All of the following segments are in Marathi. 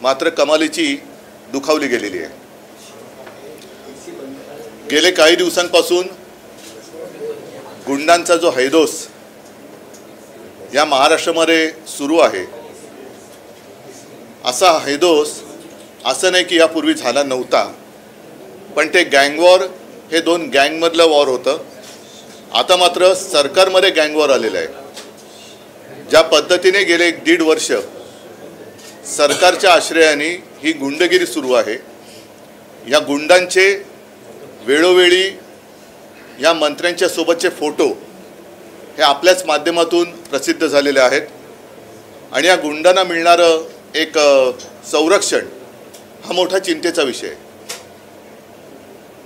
मात्र कमालीची दुखावली गेलेली आहे। गेले काही दिवसांपासून गुंडांचा जो हैदोस या महाराष्ट्रामध्ये सुरू आहे, असा हैदोस असं नाही की यापूर्वी झाला नव्हता, पण ते गँग वॉर हे दोन गँगमधलं वॉर होतं। आता मात्र सरकारमध्ये गँग वॉर आलेलं आहे। ज्या पद्धतीने गेले 1.5 वर्ष सरकारच्या आश्रयाने ही गुंडगिरी सुरू आहे, या गुंडांचे वेळोवेळी या मंत्र्यांच्या सोबतचे फोटो हे आपल्याच माध्यमातून प्रसिद्ध झालेले आहेत आणि या गुंडांना मिळणारं एक संरक्षण हा मोठा चिंतेचा विषय आहे।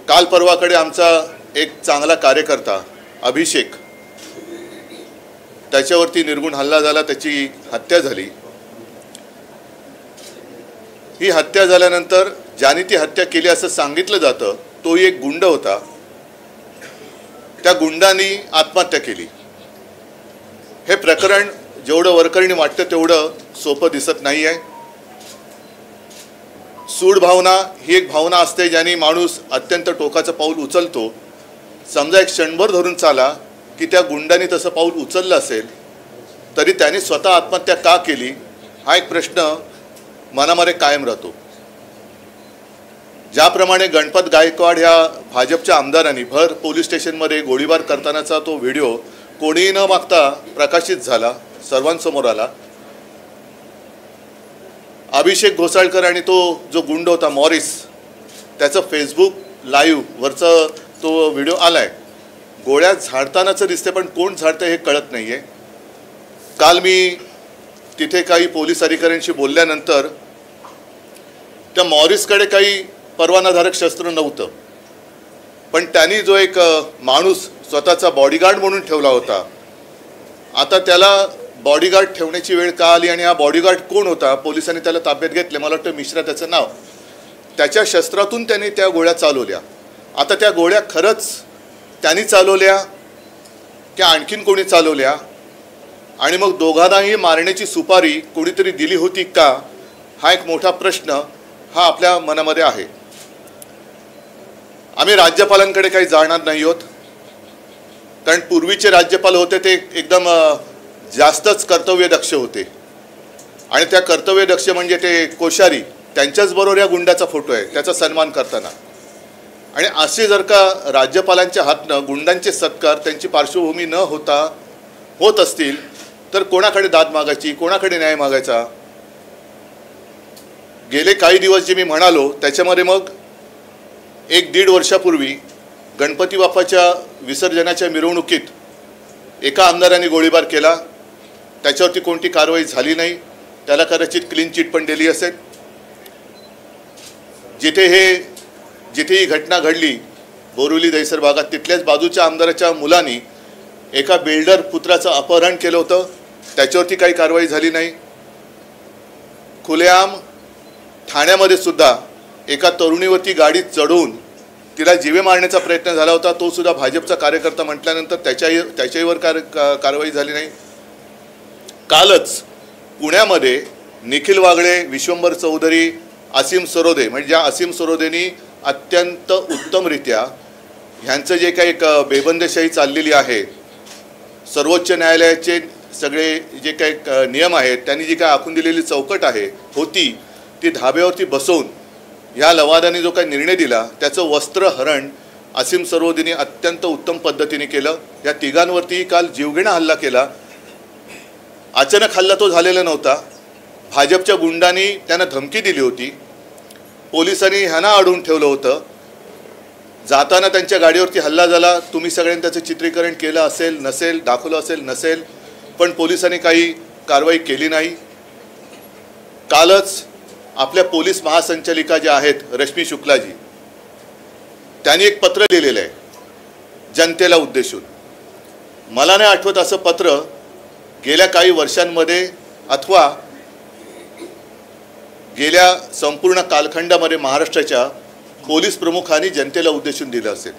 काल परवाकडे आमचा एक चांगला कार्यकर्ता अभिषेक, त्याच्यावरती निर्गुण हल्ला झाला, त्याची हत्या झाली। ही हत्या झाल्यानंतर ज्याने ती हत्या केली असं सांगितलं जातं तोही एक गुंड होता। त्या गुंडांनी आत्महत्या केली। हे प्रकरण जेवढं वरकरणी वाटतं तेवढं सोपं दिसत नाही आहे। सूड भावना ही एक भावना असते ज्याने माणूस अत्यंत टोकाचं पाऊल उचलतो। समजा एक क्षणभर धरून चाला की त्या गुंडांनी तसं पाऊल उचललं असेल तरी त्याने स्वतः आत्महत्या का केली हा एक प्रश्न मनामध्ये कायम राहतो। ज्याप्रमाणे गणपत गायकवाड ह्या भाजपच्या आमदारांनी भर पोलीस स्टेशनमध्ये गोळीबार करतानाचा तो व्हिडिओ कोणीही न मागता प्रकाशित झाला, सर्वांसमोर आला। अभिषेक घोसाळकर आणि तो जो गुंड होता मॉरिस, त्याचं फेसबुक लाईव्ह वरचा तो व्हिडिओ आलाय। गोळ्या झाडतानाचं दिसते पण कोण झाडतं हे कळत नाहीये। काल मी तिथे काही पोलीस अधिकाऱ्यांशी बोलल्यानंतर त्या मॉरिसकडे काही परवानाधारक शस्त्र नव्हतं, पण त्यांनी जो एक माणूस स्वतःचा बॉडीगार्ड म्हणून ठेवला होता, आता त्याला बॉडीगार्ड ठेवण्याची वेळ का आली आणि हा बॉडीगार्ड कोण होता, पोलिसांनी त्याला ताब्यात घेतले। मला वाटतं मिश्रा त्याचं नाव। त्याच्या शस्त्रातून त्याने त्या गोळ्या चालवल्या। आता त्या गोळ्या खरंच त्यांनी चालवल्या की आणखीन कोणी चालवल्या आणि मग दोघांनाही मारण्याची सुपारी कोणीतरी दिली होती का, हा एक मोठा प्रश्न हा आपल्या मनामध्ये आहे। आम्ही राज्यपालांकडे काही जाणार नाही आहोत, कारण पूर्वीचे राज्यपाल होते ते एकदम जास्तच कर्तव्यदक्ष होते आणि त्या कर्तव्यदक्ष म्हणजे ते कोश्यारी, त्यांच्याच बरोबर या गुंडाचा फोटो आहे, त्याचा सन्मान करताना। आणि असे जर का राज्यपालांच्या हातनं गुंडांचे सत्कार त्यांची पार्श्वभूमी न होता होत असतील तर कोणाकडे दाद मागायची, कोणाकडे न्याय मागायचा। गेले काही दिवस जे मी म्हणालो त्याच्यामध्ये मग 1.5 वर्षापूर्वी गणपती बाप्पाच्या विसर्जनाच्या मिरवणुकीत एका आमदाराने गोळीबार केला, त्याच्यावरती कोणती कारवाई झाली नाही, त्याला कदाचित क्लीन चिट पण दिली असेल। जिथे ही घटना घडली बोरिवली दहिसर भागात, तिथल्याच बाजूच्या आमदाराच्या मुलांनी एका बिल्डर पुत्राचं अपहरण केलं होतं, त्याच्यावरती काही कारवाई झाली नाही। खुलेआम ठाण्यामध्ये सुद्धा एका तरुणीवरती गाडीत चढवून तिला जीवे मारण्याचा प्रयत्न झाला होता, तो सुद्धा भाजपचा कार्यकर्ता म्हटल्यानंतर त्याच्यावर कारवाई झाली नाही। कालच पुण्यामध्ये निखिल वागळे, विश्वंभर चौधरी, असीम सरोदे, म्हणजे असीम सरोदेनी अत्यंत उत्तमरित्या ह्यांचं जे काही एक बेबंदीशाही चाललेली आहे, सर्वोच्च न्यायालयाचे सगळे जे काही नियम आहेत त्यांनी जी काही आखून दिलेली चौकट आहे होती ती धाब्यावरती बसवून ह्या लवादाने जो काही निर्णय दिला त्याचं वस्त्रहरण असीम सरोदेनी अत्यंत उत्तम पद्धतीने केलं। या तिघांवरती काल जीवघेणा हल्ला केला। अचानक हल्ला तो झालेला नव्हता, भाजपच्या गुंडांनी त्यांना धमकी दिली होती, पोलिसांनी ह्यांना अडवून ठेवलं होतं, जाताना त्यांच्या गाडीवरती हल्ला झाला। तुम्ही सगळ्यांनी त्याचं चित्रीकरण केलं असेल नसेल, दाखवलं असेल नसेल, पण पोलिसांनी काही कारवाई केली नाही। कालच आपल्या पोलीस महासंचालिका ज्या आहेत रश्मी शुक्लाजी, त्यांनी एक पत्र लिहिलेलं आहे जनतेला उद्देशून। मला नाही आठवत असं पत्र गेल्या काही वर्षांमध्ये अथवा गेल्या संपूर्ण कालखंडामध्ये महाराष्ट्राच्या पोलीस प्रमुखांनी जनतेला उद्देशून दिलं असेल।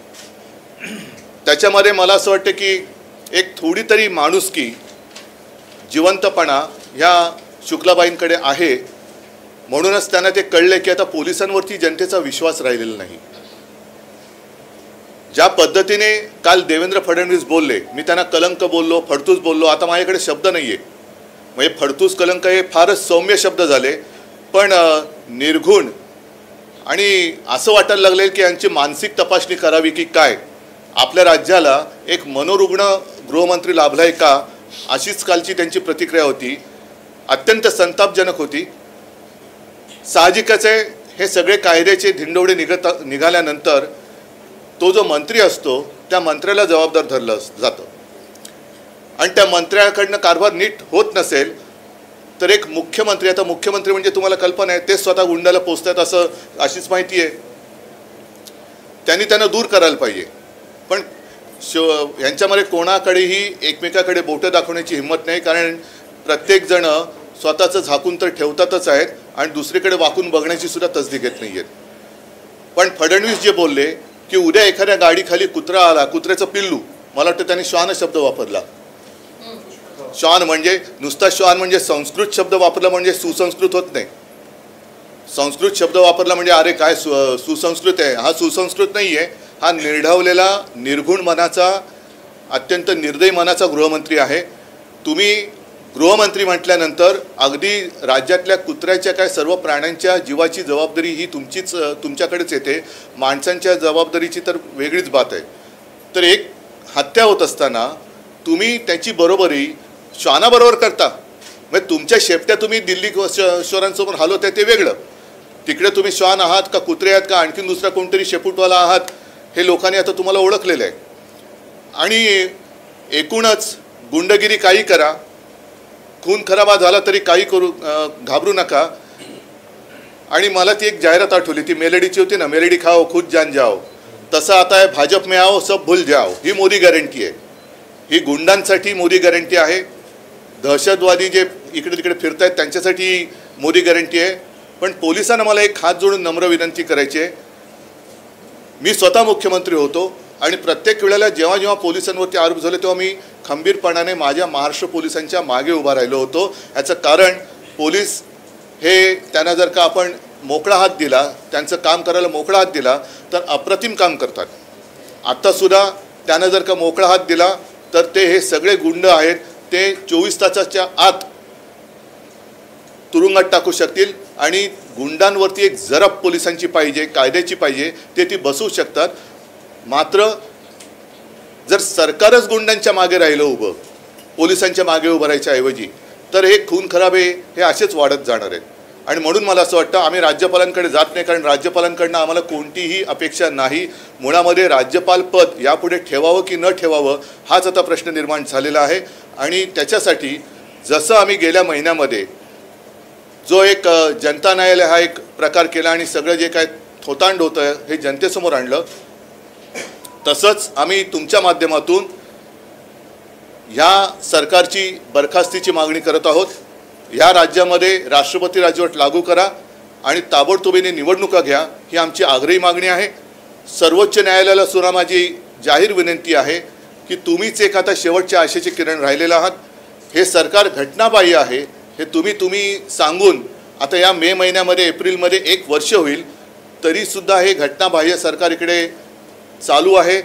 त्याच्यामध्ये मला असं वाटतं की एक थोडी तरी माणुसकी, जिवंतपणा ह्या शुक्लाबाईंकडे आहे। म्हणूनच त्यांना ते कळले की आता पोलिसांवरती जनतेचा विश्वास राहिलेला नाही. ज्या पद्धतीने काल देवेंद्र फडणवीस बोलले, मी त्यांना कलंक बोललो, फडतूस बोललो, आता माझ्याकडे शब्द नाही आहे. म्हणजे फडतूस कलंक हे फारच सौम्य शब्द झाले, पण निर्घुण आणि असं वाटायला लागले की यांची मानसिक तपासणी करावी की काय. आपल्या राज्याला एक मनोरुग्ण गृहमंत्री लाभलाय का, अशीच कालची त्यांची प्रतिक्रिया होती. अत्यंत संतापजनक होती. साहजिकच आहे, हे सगळे कायद्याचे धिंडवडे निघाल्यानंतर तो जो मंत्री असतो त्या मंत्र्याला जबाबदार धरलं जातं आणि त्या मंत्र्याकडनं कारभार नीट होत नसेल तर एक मुख्यमंत्री, आता मुख्यमंत्री म्हणजे तुम्हाला कल्पना आहे ते स्वतः गुंडाला पोचतात असं अशीच माहिती आहे, त्यांना दूर करायला पाहिजे. पण यांच्यामध्ये कोणाकडेही एकमेकाकडे बोटं दाखवण्याची हिंमत नाही, कारण प्रत्येकजण स्वतःचं झाकून तर ठेवतातच आहेत आणि दुसरीकडे वाकून बघण्याची सुद्धा तसदी घेत नाही आहेत. पण फडणवीस जे बोलले की उद्या एखाद्या गाडीखाली कुत्रा आला, कुत्र्याचं पिल्लू, मला वाटतं त्यांनी श्वान शब्द वापरला. श्वान म्हणजे नुसता श्वान म्हणजे संस्कृत शब्द वापरला म्हणजे सुसंस्कृत होत नाही. संस्कृत शब्द वापरला म्हणजे अरे काय सुसंस्कृत आहे. हा सुसंस्कृत नाही आहे, हा निर्ढवलेला निर्गुण मनाचा, अत्यंत निर्दयी मनाचा गृहमंत्री आहे. तुम्ही गृहमंत्री म्हटल्यानंतर अगदी राज्यातल्या कुत्र्याच्या काय सर्व प्राण्यांच्या जीवाची जबाबदारी ही तुमच्याकडेच येते. माणसांच्या जबाबदारीची तर वेगळीच बात आहे. तर एक हत्या होत असताना तुम्ही त्याची बरोबरी श्वानाबरोबर करता. म्हणजे तुमच्या शेपट्या तुम्ही दिल्ली शोरांसमोर हलवताय ते वेगळं, तिकडे तुम्ही श्वान आहात का कुत्रे आहात का आणखीन दुसरा कोणतरी शेपूटवाला आहात हे लोकांनी आता तुम्हाला ओळखलेलं आहे. आणि एकूणच गुंडगिरी काही करा, खून खराबा झाला तरी काही करू, घाबरू नका. आणि मला ती एक जाहिरात आठवली, ती मेलडीची होती ना, मेलडी खाओ खुद जान जाओ, तसं आता आहे भाजप में आओ सब भूल जाओ. ही मोदी गॅरंटी आहे, ही गुंडांसाठी मोदी गॅरंटी आहे. दहशतवादी जे इकडे तिकडे फिरत आहेत त्यांच्यासाठी मोदी गॅरंटी आहे. पण पोलिसांना मला एक हात जोडून नम्र विनंती करायची आहे. मी स्वतः मुख्यमंत्री होतो आणि प्रत्येक वेळेला जेव्हा जेव्हा पोलिसांवरती आरोप झाले तेव्हा मी खंबीरपणाने माझ्या महाराष्ट्र पोलिसांच्या मागे उभा राहिलो होतो. याचं कारण पोलीस हे त्यांना जर का आपण मोकळा हात दिला, त्यांचं काम करायला मोकळा हात दिला तर अप्रतिम काम करतात. आत्तासुद्धा त्यांना जर का मोकळा हात दिला तर ते हे सगळे गुंड आहेत ते 24 तासाच्या आत तुरुंगात टाकू शकतील. आणि गुंडांवरती एक जरब पोलिसांची पाहिजे, कायद्याची पाहिजे, ते ती बसवू शकतात. मात्र जर सरकारच गुंडांच्या मागे राहिलं उभं, पोलिसांच्या मागे उभं राहायच्या ऐवजी, तर हे खून खराबे हे असेच वाढत जाणार आहेत. आणि म्हणून मला असं वाटतं आम्ही राज्यपालांकडे जात नाही, कारण राज्यपालांकडनं आम्हाला कोणतीही अपेक्षा नाही. मुळामध्ये राज्यपाल पद यापुढे ठेवावं की न ठेवावं हाच आता प्रश्न निर्माण झालेला आहे. आणि त्याच्यासाठी जसं आम्ही गेल्या महिन्यामध्ये जो एक जनता न्यायालय हा एक प्रकार केला आणि सगळं जे काय थोतांड होतं हे जनतेसमोर आणलं, तसंच आम्ही तुमच्या माध्यमातून ह्या सरकारची बरखास्तीची मागणी करत आहोत. ह्या राज्यामध्ये राष्ट्रपती राजवट लागू करा आणि ताबडतोबीने निवडणुका घ्या, ही आमची आग्रही मागणी आहे. सर्वोच्च न्यायालयाला सुद्धा माझी जाहीर विनंती आहे की तुम्हीच एक आता शेवटच्या आशेचे किरण राहिलेले आहात. हे सरकार घटनाबाह्य आहे हे तुम्ही सांगून आता या मे महिन्यामध्ये एप्रिलमध्ये 1 वर्ष होईल, तरीसुद्धा हे घटनाबाह्य सरकार इकडे चालू आहे.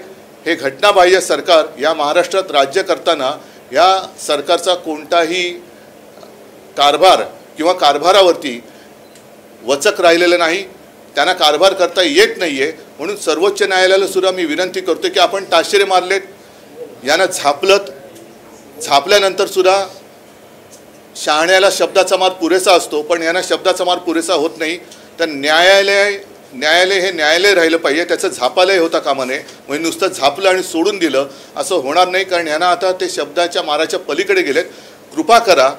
हे घटनाबाह्य सरकार या महाराष्ट्रात राज्य करताना या सरकारचा कोणताही कारभार किंवा कारभारावरती वचक राहिलेलं नाही, त्यांना कारभार करता येत नाही आहे. म्हणून सर्वोच्च न्यायालयाला सुद्धा मी विनंती करतो की आपण ताशेरे मारलेत, यांना झापल्यानंतर सुद्धा शहाण्याला शब्दाचा मार पुरेसा असतो, पण यांना शब्दाचा मार पुरेसा होत नाही. तर न्यायालय हे न्यायालय राहिलं पाहिजे, त्याचं झापालय होता कामा नये. म्हणजे नुसतं झापलं आणि सोडून दिलं असं होणार नाही, कारण ह्यांना आता ते शब्दाच्या माराच्या पलीकडे गेलेत. कृपा करा,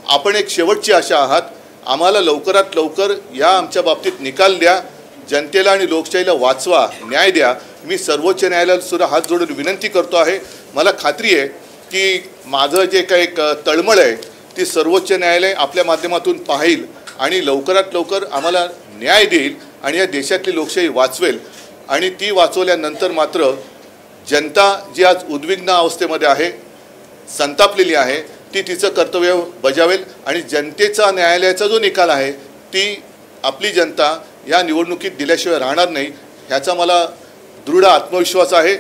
आपण एक शेवटची आशा आहात, आम्हाला लवकरात लवकर या आमच्या बाबतीत निकाल द्या, जनतेला आणि लोकशाहीला वाचवा, न्याय द्या. मी सर्वोच्च न्यायालयाला सुद्धा हात जोडून विनंती करतो आहे. मला खात्री आहे की माझं जे काही एक तळमळ आहे ती सर्वोच्च न्यायालय आपल्या माध्यमातून पाहिल आणि लवकरात लवकर आम्हाला न्याय देईल आणि या देशातली लोकशाही वाचवेल. आणि ती वाचवल्यानंतर मात्र जनता जी आज उद्विग्न अवस्थेमध्ये आहे, संतापलेली आहे, ती तिचं कर्तव्य बजावेल आणि जनतेचा न्यायालयाचा जो निकाल आहे ती आपली जनता या निवडणुकीत दिल्याशिवाय राहणार नाही ह्याचा मला दृढ आत्मविश्वास आहे।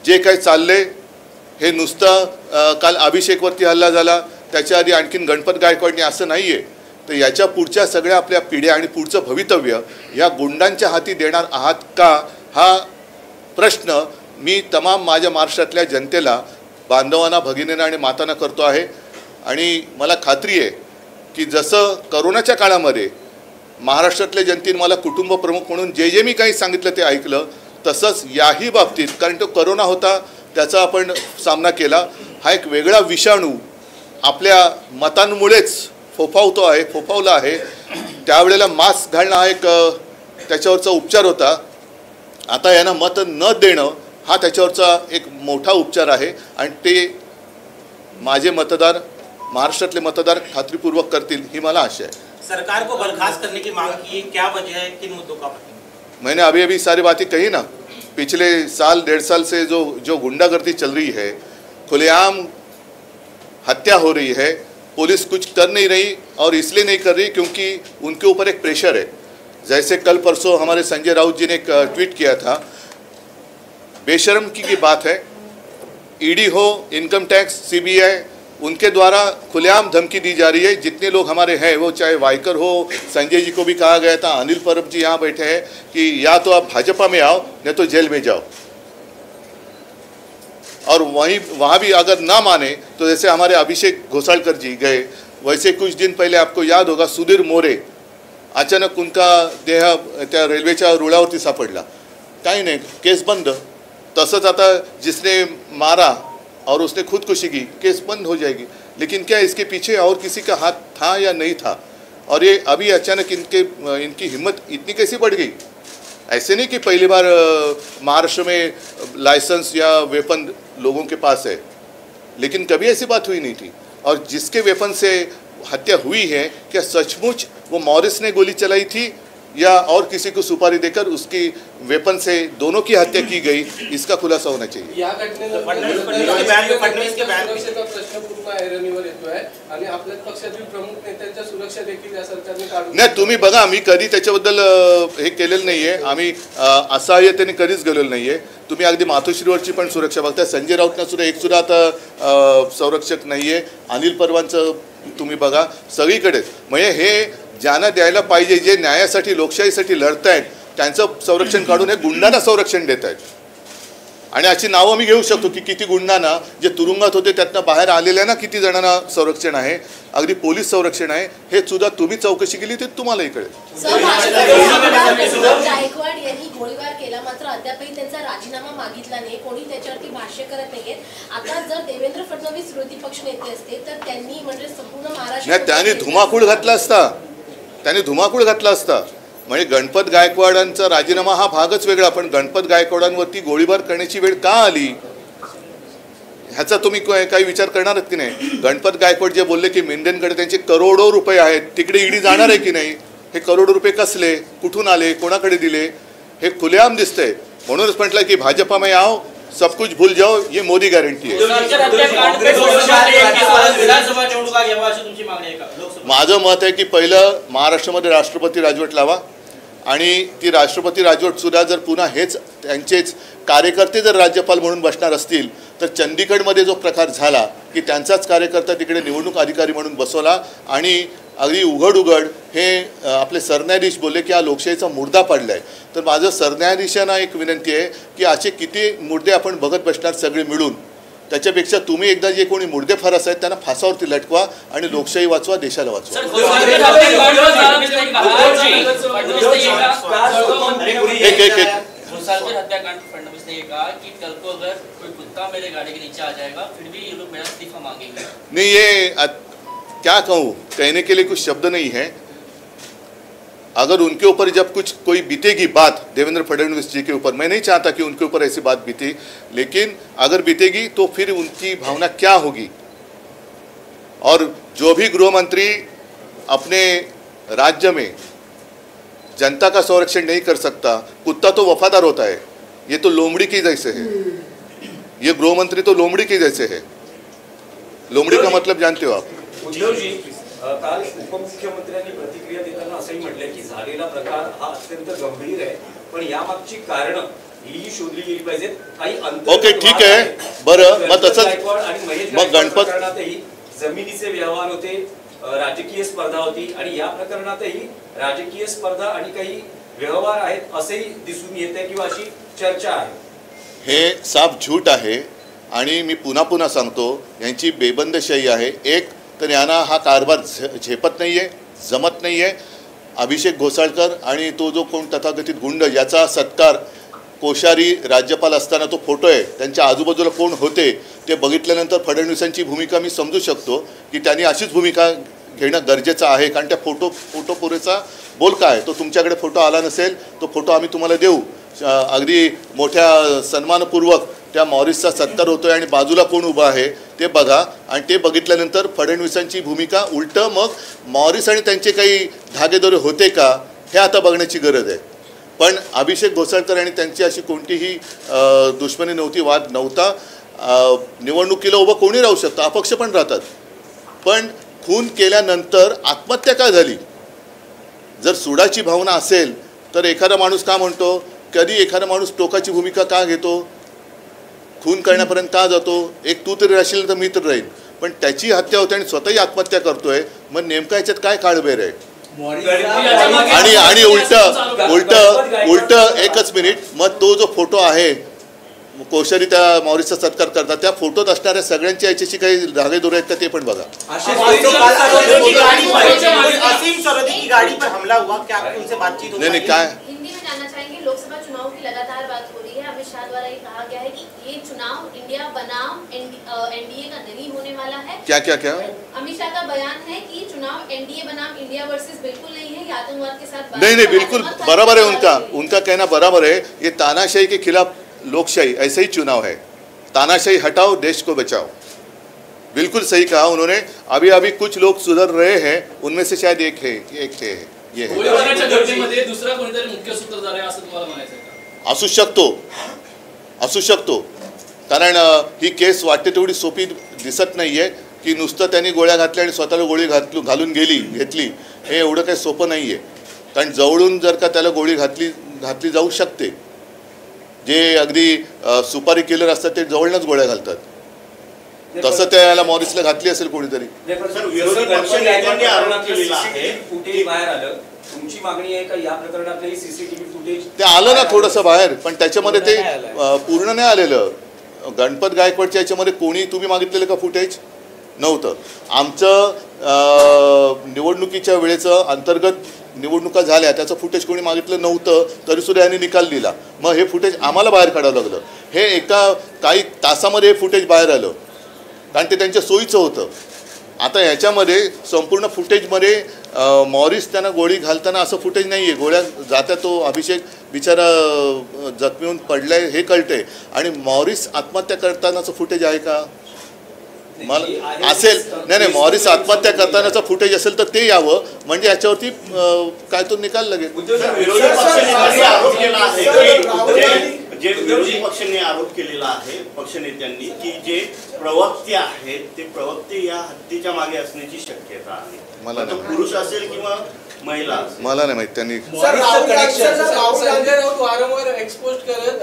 जे काही चालले हे नुसतं काल अभिषेकवरती हल्ला झाला, त्याच्या आधी आणखीन गणपत गायकवाडनी असं नाही आहे, तर याच्या पुढच्या सगळ्या आपल्या पिढ्या आणि पुढचं भवितव्य या गुंडांच्या हाती देणार आहात का, हा प्रश्न मी तमाम माझ्या महाराष्ट्रातल्या जनतेला, बांधवांना, भगिनींना आणि मातांना करतो आहे। आणि मला खात्री आहे की जसं करोनाच्या काळामध्ये महाराष्ट्रातल्या जनतेने मला कुटुंब प्रमुख म्हणून जे मी काही सांगितलं ते ऐकलं, तसंच याही बाबतीत, कारण तो करोना होता त्याचा आपण सामना केला, हा एक वेगळा विषाणू आपल्या मतांमुळेच फोफावला आहे। त्यावेळेला मास्क घालणं हा एक त्याच्यावरचा उपचार होता, आता यांना मत न देणं हा त्याच्यावरचा एक मोठा उपचार आहे आणि ते माझे मतदार, महाराष्ट्रातले मतदार खात्रीपूर्वक करतील ही मला आशा है। सरकार को बर्खास्त करने की मांग की, क्या वजह है, किन मुद्दों का? मैंने अभी सारी बातें कही ना। पिछले साल 1.5 साल से जो गुंडागर्दी चल रही है, खुलेआम हत्या हो रही है, पुलिस कुछ कर नहीं रही और इसलिए नहीं कर रही क्योंकि उनके ऊपर एक प्रेशर है। जैसे कल परसों हमारे संजय राउत जी ने एक ट्वीट किया था, बेशर्म की बात है, ईडी हो, इनकम टैक्स, सीबीआई, उनके द्वारा खुलेआम धमकी दी जा रही है। जितने लोग हमारे हैं, वो चाहे वाइकर हो, संजय जी को भी कहा गया था, अनिल परब जी यहाँ बैठे हैं कि या तो आप भाजपा में आओ नहीं तो जेल में जाओ। और वहाँ भी अगर ना माने तो जैसे हमारे अभिषेक घोसाळकर जी गए, वैसे कुछ दिन पहले आपको याद होगा सुधीर मोरे, अचानक उनका देह त्या रेल्वेच्या रुळावरती सापडला, काही नाही, केस बंद। तसंच आता जिसने मारा और उसने खुदकुशी की, केस बंद हो जाएगी। लेकिन क्या इसके पीछे और किसी का हाथ था या नहीं था? और ये अभी अचानक इनकी हिम्मत इतनी कैसी बढ़ गई? ऐसे नहीं कि पहली बार महाराष्ट्र में लाइसेंस या वेपन लोगों के पास है, लेकिन कभी ऐसी बात हुई नहीं थी। और जिसके वेपन से हत्या हुई है, क्या सचमुच वो मॉरिस ने गोली चलाई थी या और किसी को सुपारी देकर उसकी वेपन से दोनों की हत्या की गई, इसका खुलासा होना चाहिए। या नाही, तुम्ही बघा, मी कधी त्याच्याबद्दल हे केलेलं नाही आहे, आम्ही असहाय्यतेने कधीच गेलेलो नाही आहे। तुम्ही अगदी मातोश्रीवरची पण सुरक्षा बघता, संजय राऊतना सुद्धा एक सुद्धा आता संरक्षक नाही आहे, अनिल परवांचं तुम्ही बघा, सगळीकडेच। म्हणजे हे ज्यांना द्यायला पाहिजे, जे न्यायासाठी, लोकशाहीसाठी लढत आहेत, त्यांचं संरक्षण काढून हे गुंडांना संरक्षण देत आहेत। आणि अशी नावं मी घेऊ शकतो की किती गुंडांना, जे तुरुंगात होते त्यातनं बाहेर आलेल्यांना किती जणांना संरक्षण आहे, अगदी पोलीस संरक्षण आहे, हे सुद्धा तुम्ही चौकशी केली तर तुम्हालाही कळेल। गायकवाड यांनी गोळीबार केला, मात्र अद्यापही त्यांचा राजीनामा मागितला नाही, कोणी त्याच्यावरती भाष्य करत नाहीये। आता जर देवेंद्र फडणवीस विरोधी पक्ष नेते असते तर त्यांनी म्हणजे संपूर्ण महाराष्ट्र, त्यांनी धुमाकूळ घातला असता, म्हणजे गणपत गायकवाडांचा राजीनामा हा भागच वेगळा, पण गणपत गायकवाडांवरती गोळीबार करण्याची वेळ का आली ह्याचा तुम्ही काही विचार करणार की नाही? गणपत गायकवाड जे बोलले की मेंढ्यांकडे त्यांचे करोडो रुपये आहेत, तिकडे ईडी जाणार आहे की नाही? हे करोडो रुपये कसले, कुठून आले, कोणाकडे दिले, हे खुलेआम दिसतंय। म्हणूनच म्हटलं की भाजपा में आओ, सब कुछ भूल जाओ, ये मोदी गारंटी है। माझं मत आहे की पहिलं महाराष्ट्रामध्ये राष्ट्रपती राजवट लावा आणि ती राष्ट्रपती राजवट सुद्धा जर पुन्हा हेच त्यांचेच कार्यकर्ते जर राज्यपाल म्हणून बसणार असतील तर चंदीगडमध्ये जो प्रकार झाला की त्यांचाच कार्यकर्ता तिकडे निवडणूक अधिकारी म्हणून बसवला आणि अगदी उघड हे आपले सरन्यायाधीश बोलले की हा लोकशाहीचा मुर्दा पडला आहे। तर माझं सरन्यायाधीशांना एक विनंती आहे की असे किती मुर्दे आपण बघत बसणार सगळे मिळून, त्याच्यापेक्षा तुम्ही एकदा जे कोणी मुर्दे फारस आहेत त्यांना फासावरती लटकवा आणि लोकशाही वाचवा, देशाला वाचवा। हत्याकांड फडणवीस ने कहा कि कल को अगर कोई कुत्ता मेरे गाड़ी के नीचे आ जाएगा फिर भी ये लोग मेरा इस्तीफा मांगेंगे। नहीं, ये क्या कहूँ, कहने के लिए कुछ शब्द नहीं है। अगर उनके ऊपर जब कुछ कोई बीतेगी बात देवेंद्र फडणवीस जी के ऊपर, मैं नहीं चाहता कि उनके ऊपर ऐसी बात बीते, लेकिन अगर बीतेगी तो फिर उनकी भावना क्या होगी। और जो भी गृह मंत्री अपने राज्य में जनता का संरक्षण नहीं कर सकता, कुत्ता तो वफादार होता है, ये तो लोमड़ी के जैसे है, ये गृह मंत्री तो लोमड़ी के जैसे है। लोमड़ी का मतलब जानते हो आप? उद्धव जी, काल उपमुख्यमंत्र्यांनी प्रतिक्रिया देताना असंही म्हटलंय की झालेला प्रकार हा अत्यंत गंभीर आहे, पण यामागची कारणं ही शोधली गेली पाहिजेत. काही ओके, ठीक आहे. बरं, मग तसंच आणि महेश मग गणपत प्रकरणातही जमिनीचे व्यवहार होते, राजकीय स्पर्धा होती आणि या प्रकरणातही राजकीय स्पर्धा आणि काही व्यवहार आहेत असेही दिसून येते किंवा अशी चर्चा आहे. हे साफ झूट आहे आणि मी पुन्हा पुन्हा सांगतो, यांची बेबंदशाही आहे. एक तर यांना हा कारभार झेपत नाही आहे, जमत नाही आहे. अभिषेक घोसाळकर आणि तो जो कोण तथाकथित गुंड याचा सत्कार कोश्यारी राज्यपाल असताना तो फोटो आहे, त्यांच्या आजूबाजूला कोण होते ते बघितल्यानंतर फडणवीसांची भूमिका मी समजू शकतो की त्यांनी अशीच भूमिका घेणं गरजेचं आहे. कारण त्या फोटो पुरेसा बोल काय, तो तुमच्याकडे फोटो आला नसेल, तो फोटो आम्ही तुम्हाला देऊ. अगदी मोठ्या सन्मानपूर्वक त्या मॉरिसचा सत्कार होतोय आणि बाजूला कोण उभा आहे ते बघा. आणि ते बघितल्यानंतर फडणवीसांची भूमिका उलटं मग मॉरिस आणि त्यांचे काही धागेदोरे होते का हे आता बघण्याची गरज आहे. पण अभिषेक घोसाळकर आणि त्यांची अशी कोणतीही दुश्मनी नव्हती, वाद नव्हता. निवडणुकीला उभं कोणी राहू शकतं, अपक्ष पण राहतात. पण खून केल्यानंतर आत्महत्या का झाली? जर सुडाची भावना असेल तर एखादा माणूस का म्हणतो, कधी एखादा माणूस टोकाची भूमिका का घेतो, खून करण्यापर्यंत का जातो? एक तू तरी राहशील तर मी तर राहील, पण त्याची हत्या होते आणि स्वतःही आत्महत्या करतोय. मग नेमका याच्यात काय काळबेर आहे? आणि उलट एकच मिनिट, मग तो जो फोटो आहे कोश्यारी त्या मॉरिसचा सत्कार करतात, त्या फोटोत असणाऱ्या सगळ्यांची याच्याशी काही धागेदोरे आहेत का ते पण बघा. नहीं काय हिंदी में जानना चाहेंगे. लोकसभा चुनाव की लगातार बात हो रही है. अमित शाह द्वारा ये कहा गया है कि ये चुनाव इंडिया बनाम एनडीए का नहीं होने वाला है. क्या क्या क्या अमित शाह का बयान है कि चुनाव एनडीए बनाम इंडिया वर्सेस बिल्कुल नहीं है, ये आतंकवाद के साथ नहीं बिल्कुल बराबर है. उनका कहना बराबर है. ये तानाशाही के खिलाफ लोकशाही, ऐसा ही चुनाव है. तानाशाही हटाओ, देश को बचाओ. बिल्कुल सही कहा उन्होंने. अभी अभी कुछ लोग सुधर रहे हैं, उनमें से शायद एक है ये है. दुसरा कोणीतरी मुख्य सूत्रधार आहे असं तुम्हाला म्हणायचं आहे? असू शकतो. कारण ही केस वाटते तेवढी सोपी दिसत नाही आहे की नुसतं त्यांनी गोळ्या घातल्या आणि स्वतःला गोळी घालून घेतली हे एवढं काही सोपं नाही आहे. कारण जवळून जर का त्याला गोळी घातली जाऊ शकते. जे अगदी सुपारी किलर असतात ते जवळनंच गोळ्या घालतात. तसं त्याला मॉरिसला घातली असेल कोणीतरी. तुमची मागणी आहे का या प्रकरणातली सीसीटीव्ही फुटेज? ते आलं ना थोडंसं बाहेर, पण त्याच्यामध्ये ते पूर्ण नाही आलेलं. गणपत गायकवाडच्या याच्यामध्ये कोणी तुम्ही मागितलेलं का फुटेज नव्हतं. आमचं निवडणुकीच्या वेळेचं अंतर्गत निवडणुका झाल्या त्याचं फुटेज कोणी मागितलं नव्हतं, तरीसुद्धा यांनी निकाल दिला. मग हे फुटेज आम्हाला बाहेर काढावं लागलं. हे एका काही तासामध्ये हे फुटेज बाहेर आलं, कारण ते त्यांच्या सोयीचं होतं. आता ह्याच्यामध्ये संपूर्ण फुटेजमध्ये मॉरिस त्यांना गोळी घालताना असं फुटेज नाही आहे. गोळ्या जात्या तो अभिषेक बिचारा जखमी होऊन पडलाय हे कळतंय. आणि मॉरिस आत्महत्या करतानाचं फुटेज आहे का? मला असेल नाही मॉरिस आत्महत्या करतानाचं फुटेज असेल तर ते यावं, म्हणजे याच्यावरती काय तो निकाल लागेल. जे विरोधी पक्षाने आरोप केलेला आहे पक्षनेत्यांनी की जे प्रवक्ते आहेत ते प्रवक्ते या हत्येच्या मागे असण्याची शक्यता आहे. मला तो पुरुष असेल किंवा महिला असेल, मला नाही माहिती. त्यांनी संजय राऊत वारंवार एक्सपोज करत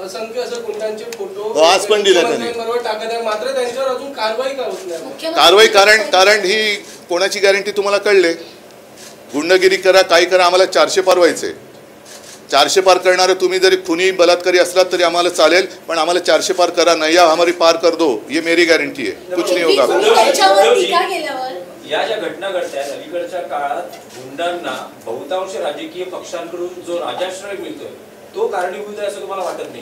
असंख्य असं गुंडांचे फोटो आज पण दिले त्यांनी टाकत आहे, मात्र त्यांच्यावर अजून कारवाई का होत नाही? कारवाई कारण ही कोणाची गॅरंटी तुम्हाला कळले? गुंडगिरी करा काही करा, आम्हाला 400 पार व्हायचे. 400 पार करणारे तुम्ही जरी खुनी बलात्कारी असलात तरी आम्हाला चालेल, पण आम्हाला 400 पार करा नाही या हमारी पार कर दो, ये मेरी गॅरंटी है. कुछ नहीं होगा. या ज्या घटना घडतात अलीकडच्या काळात गुंडांना बहुतांश राजकीय पक्षांकडून जो राजाश्रय मिळतोय तो कारणीभूत आहे असं तुम्हाला वाटत नाही?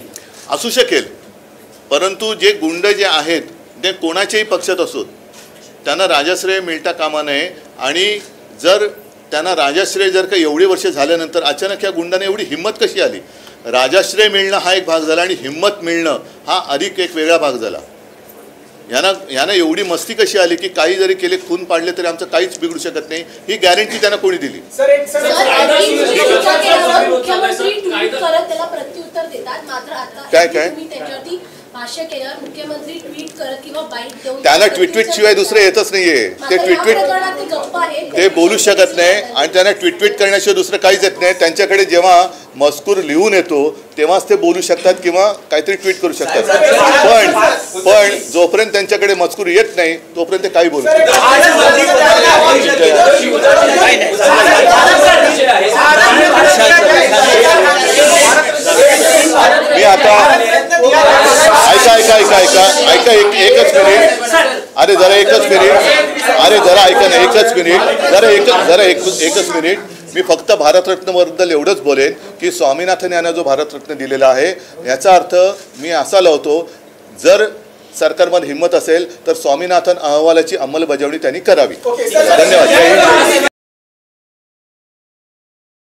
असू शकेल, परंतु जे गुंड जे आहेत ते कोणाच्याही पक्षात असोत त्यांना राजाश्रय मिळता कामा नये. आणि जर त्यांना राजाश्रय जर का एवढे वर्ष झाल्यानंतर अचानक या गुंडाने एवढी हिंमत कशी आली? राजाश्रय मिळणं हा एक भाग झाला आणि हिंमत मिळणं हा अधिक एक वेगळा भाग झाला. यांना एवढी मस्ती कशी आली की काही जरी केले, खून पाडले तरी आमचं काहीच बिघडू शकत नाही, ही गॅरंटी त्यांना कोणी दिली? मुख्यमंत्री ट्विट करत त्याला प्रत्युत्तर देतात, मात्र आता काय तुम्ही त्याच्यावरती भाष्य केल्यावर मुख्यमंत्री ट्विट करत किंवा बाईट देऊन त्यांना ट्विट शिवाय दुसरं येतच नाहीये. ते ट्विट गप्प आहेत, ते बोलू शकत नाही आणि त्यांना ट्विट करण्याशिवाय दुसरं काहीच येत नाही. त्यांच्याकडे जेव्हा मजकूर लिहून येतो तेव्हाच ते बोलू शकतात किंवा काहीतरी ट्विट करू शकतात. पण जोपर्यंत त्यांच्याकडे मजकूर येत नाही तोपर्यंत ते काही बोलू शकतात. मी आता ऐका एकच मिनिट. अरे जरा एकच मिनिट. अरे जरा ऐका ना एकच मिनिट. एकच मिनिट. मी फक्त भारतरत्नबद्दल एवढंच बोलेन की स्वामीनाथन यांना जो भारतरत्न दिलेला आहे याचा अर्थ मी असा लावतो, जर सरकारमध्ये हिंमत असेल तर स्वामीनाथन अहवालाची अंमलबजावणी त्यांनी करावी. धन्यवाद.